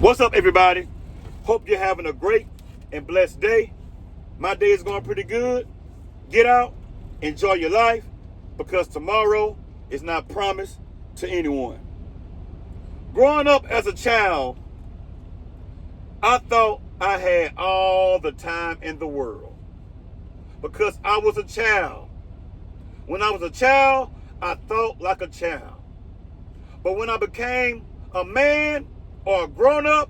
What's up, everybody? Hope you're having a great and blessed day. My day is going pretty good. Get out, enjoy your life, because tomorrow is not promised to anyone. Growing up as a child, I thought I had all the time in the world because I was a child. When I was a child, I thought like a child. But when I became a man or a grown-up,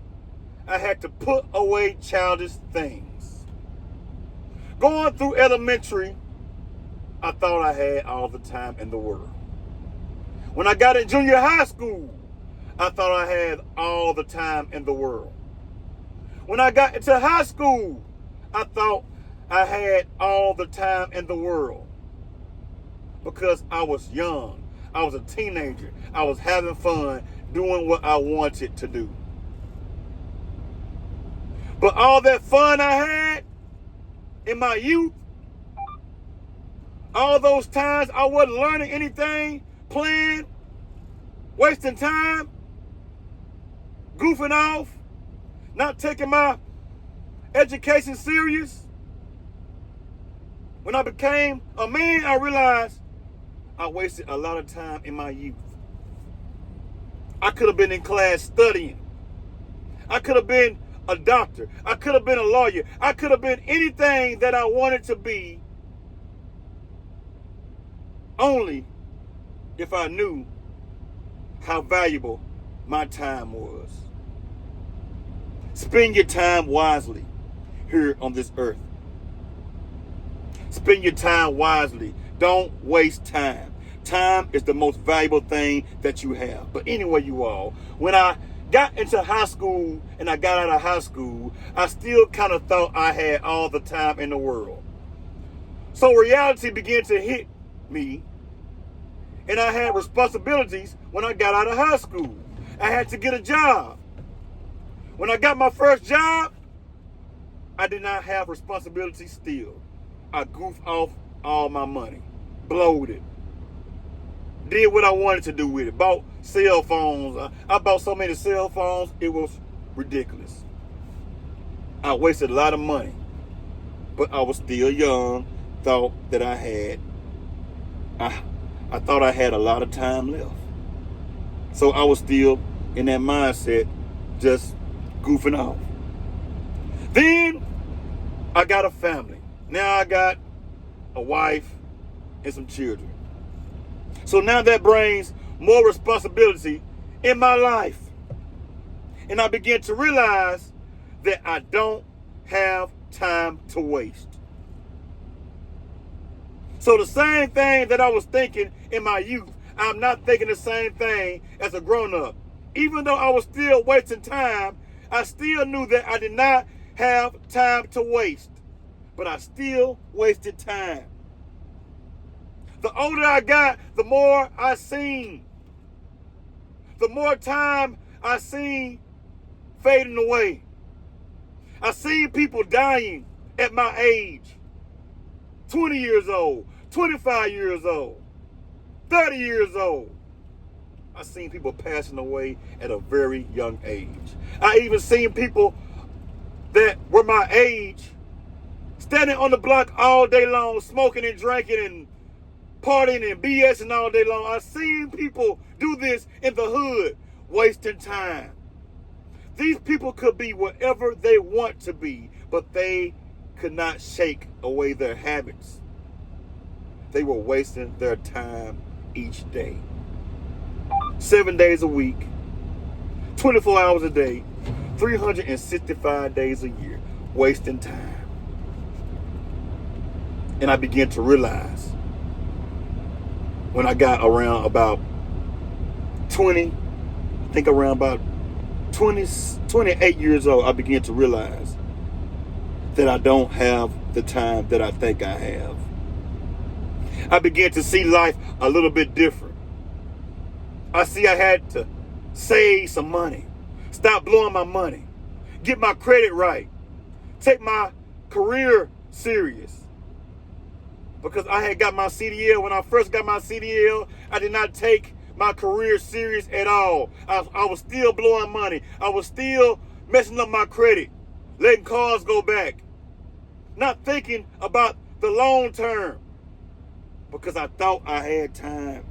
I had to put away childish things. Going through elementary, I thought I had all the time in the world. When I got in junior high school, I thought I had all the time in the world. When I got into high school, I thought I had all the time in the world because I was young. I was a teenager. I was having fun, doing what I wanted to do. But all that fun I had in my youth, all those times I wasn't learning anything, playing, wasting time, goofing off, not taking my education serious. When I became a man, I realized I wasted a lot of time in my youth. I could have been in class studying. I could have been a doctor. I could have been a lawyer. I could have been anything that I wanted to be, only if I knew how valuable my time was. Spend your time wisely here on this earth. Spend your time wisely. Don't waste time. Time is the most valuable thing that you have. But anyway, you all, when I got into high school and I got out of high school, I still kind of thought I had all the time in the world. So reality began to hit me, and I had responsibilities when I got out of high school. I had to get a job. When I got my first job, I did not have responsibilities still. I goofed off all my money, blowed it, did what I wanted to do with it, bought cell phones. I bought so many cell phones, it was ridiculous. I wasted a lot of money, but I was still young, thought that I thought I had a lot of time left. So I was still in that mindset, just goofing off. Then I got a family. Now I got a wife and some children. So now that brings more responsibility in my life. And I began to realize that I don't have time to waste. So the same thing that I was thinking in my youth, I'm not thinking the same thing as a grown-up. Even though I was still wasting time, I still knew that I did not have time to waste. But I still wasted time. The older I got, the more I seen. The more time I seen fading away. I seen people dying at my age. 20 years old, 25 years old, 30 years old. I seen people passing away at a very young age. I even seen people that were my age standing on the block all day long, smoking and drinking and partying and BSing all day long. I seen people do this in the hood, wasting time. These people could be whatever they want to be, but they could not shake away their habits. They were wasting their time each day. 7 days a week, 24 hours a day, 365 days a year, wasting time. And I began to realize when I got around about 28 years old, I began to realize that I don't have the time that I think I have. I began to see life a little bit different. I see I had to save some money, stop blowing my money, get my credit right, take my career serious. Because I had got my CDL. When I first got my CDL, I did not take my career serious at all. I was still blowing money. I was still messing up my credit, letting cars go back, not thinking about the long term because I thought I had time.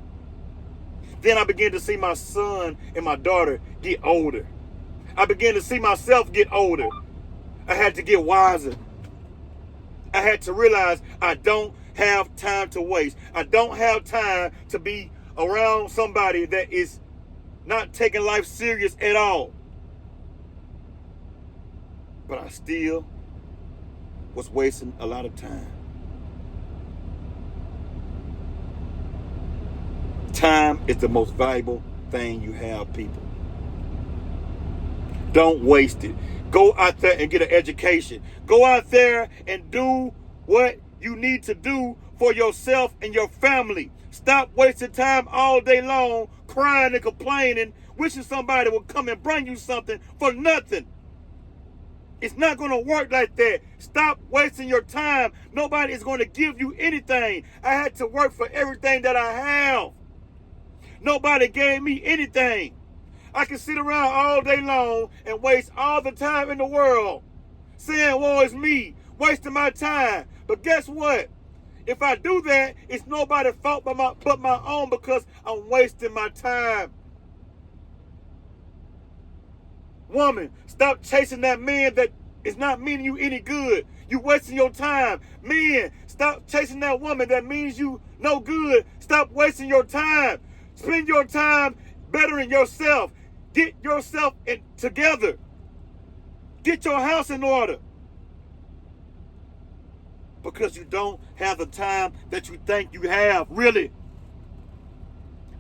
Then I began to see my son and my daughter get older. I began to see myself get older. I had to get wiser. I had to realize I don't have time to waste. I don't have time to be around somebody that is not taking life serious at all. But I still was wasting a lot of time. Time is the most valuable thing you have, people. Don't waste it. Go out there and get an education. Go out there and do what you need to do for yourself and your family. Stop wasting time all day long crying and complaining, wishing somebody would come and bring you something for nothing. It's not going to work like that. Stop wasting your time. Nobody is going to give you anything. I had to work for everything that I have. Nobody gave me anything. I can sit around all day long and waste all the time in the world saying, woe is me, wasting my time. But guess what? If I do that, it's nobody's fault but my own, because I'm wasting my time. Woman, stop chasing that man that is not meaning you any good. You wasting your time. Men, stop chasing that woman that means you no good. Stop wasting your time. Spend your time bettering yourself. Get yourself together. Get your house in order. Because you don't have the time that you think you have, really.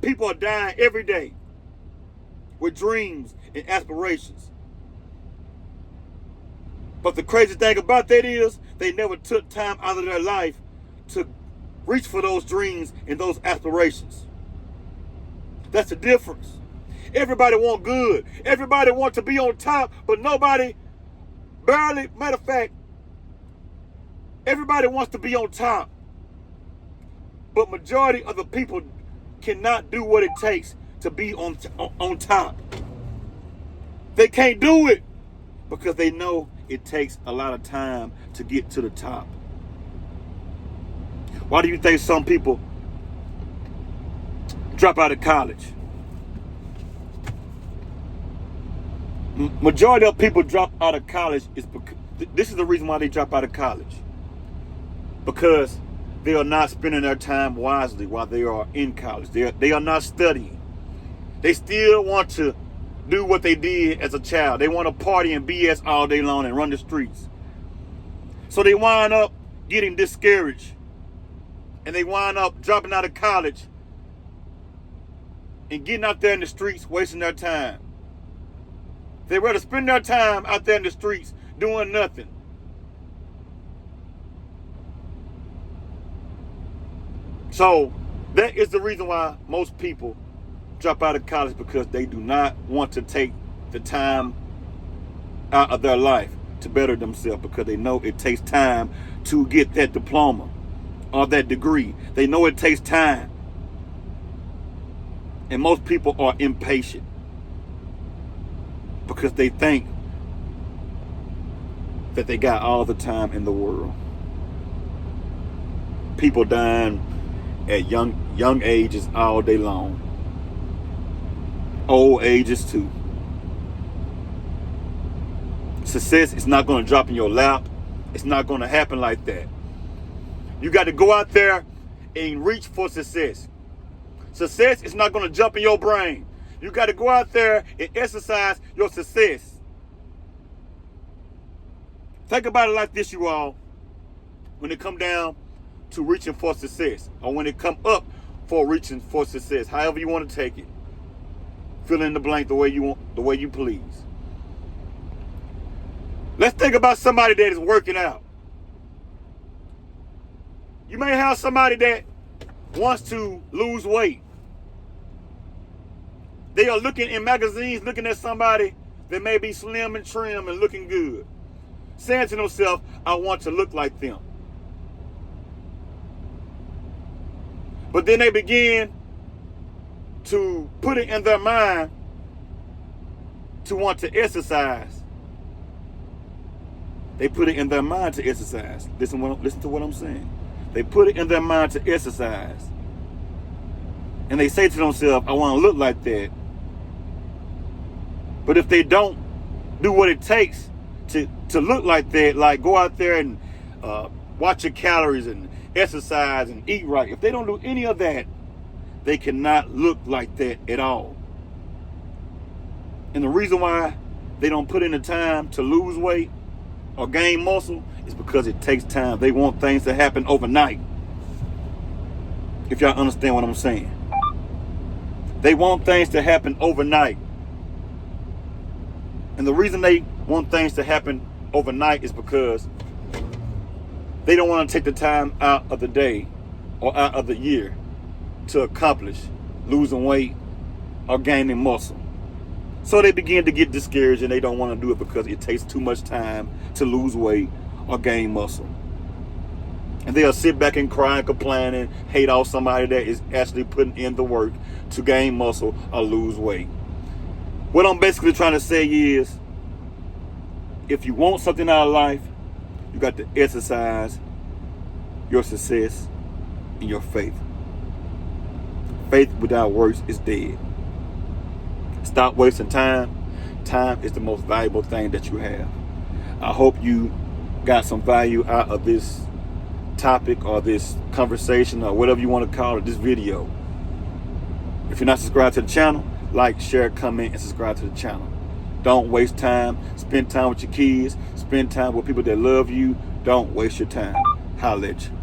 People are dying every day with dreams and aspirations. But the crazy thing about that is they never took time out of their life to reach for those dreams and those aspirations. That's the difference. Everybody want good. Everybody want to be on top, but nobody, barely, matter of fact, everybody wants to be on top. But majority of the people cannot do what it takes to be on top. They can't do it because they know it takes a lot of time to get to the top. Why do you think some people drop out of college? Majority of people drop out of college is because this is the reason why they drop out of college. Because they are not spending their time wisely while they are in college. They are not studying. They still want to do what they did as a child. They want to party and BS all day long and run the streets. So they wind up getting discouraged. And they wind up dropping out of college and getting out there in the streets, wasting their time. They rather spend their time out there in the streets doing nothing. So that is the reason why most people drop out of college, because they do not want to take the time out of their life to better themselves, because they know it takes time to get that diploma or that degree. They know it takes time. And most people are impatient because they think that they got all the time in the world. People dying at young ages all day long. Old ages too. Success is not going to drop in your lap. It's not going to happen like that. You got to go out there and reach for success. Success is not going to jump in your brain. You got to go out there and exercise your success. Think about it like this, you all. When it come down to reaching for success, or when it come up for reaching for success, however you want to take it, fill in the blank the way you want, the way you please. Let's think about somebody that is working out. You may have somebody that wants to lose weight. They are looking in magazines, looking at somebody that may be slim and trim and looking good, saying to themselves, I want to look like them. But then they begin to put it in their mind to want to exercise. They put it in their mind to exercise. Listen to what I'm saying. They put it in their mind to exercise. And they say to themselves, I want to look like that. But if they don't do what it takes to look like that, like go out there and watch your calories and exercise and eat right, if they don't do any of that, they cannot look like that at all. And the reason why they don't put in the time to lose weight or gain muscle is because it takes time. They want things to happen overnight. If y'all understand what I'm saying. They want things to happen overnight. And the reason they want things to happen overnight is because they don't want to take the time out of the day or out of the year to accomplish losing weight or gaining muscle. So they begin to get discouraged and they don't want to do it because it takes too much time to lose weight or gain muscle. And they'll sit back and cry and complain and hate off somebody that is actually putting in the work to gain muscle or lose weight. What I'm basically trying to say is, if you want something out of life, you got to exercise your success and your faith. Faith without works is dead. Stop wasting time. Time is the most valuable thing that you have. I hope you got some value out of this topic or this conversation or whatever you want to call it, this video. If you're not subscribed to the channel, like, share, comment, and subscribe to the channel. Don't waste time. Spend time with your kids. Spend time with people that love you. Don't waste your time. Holla at you.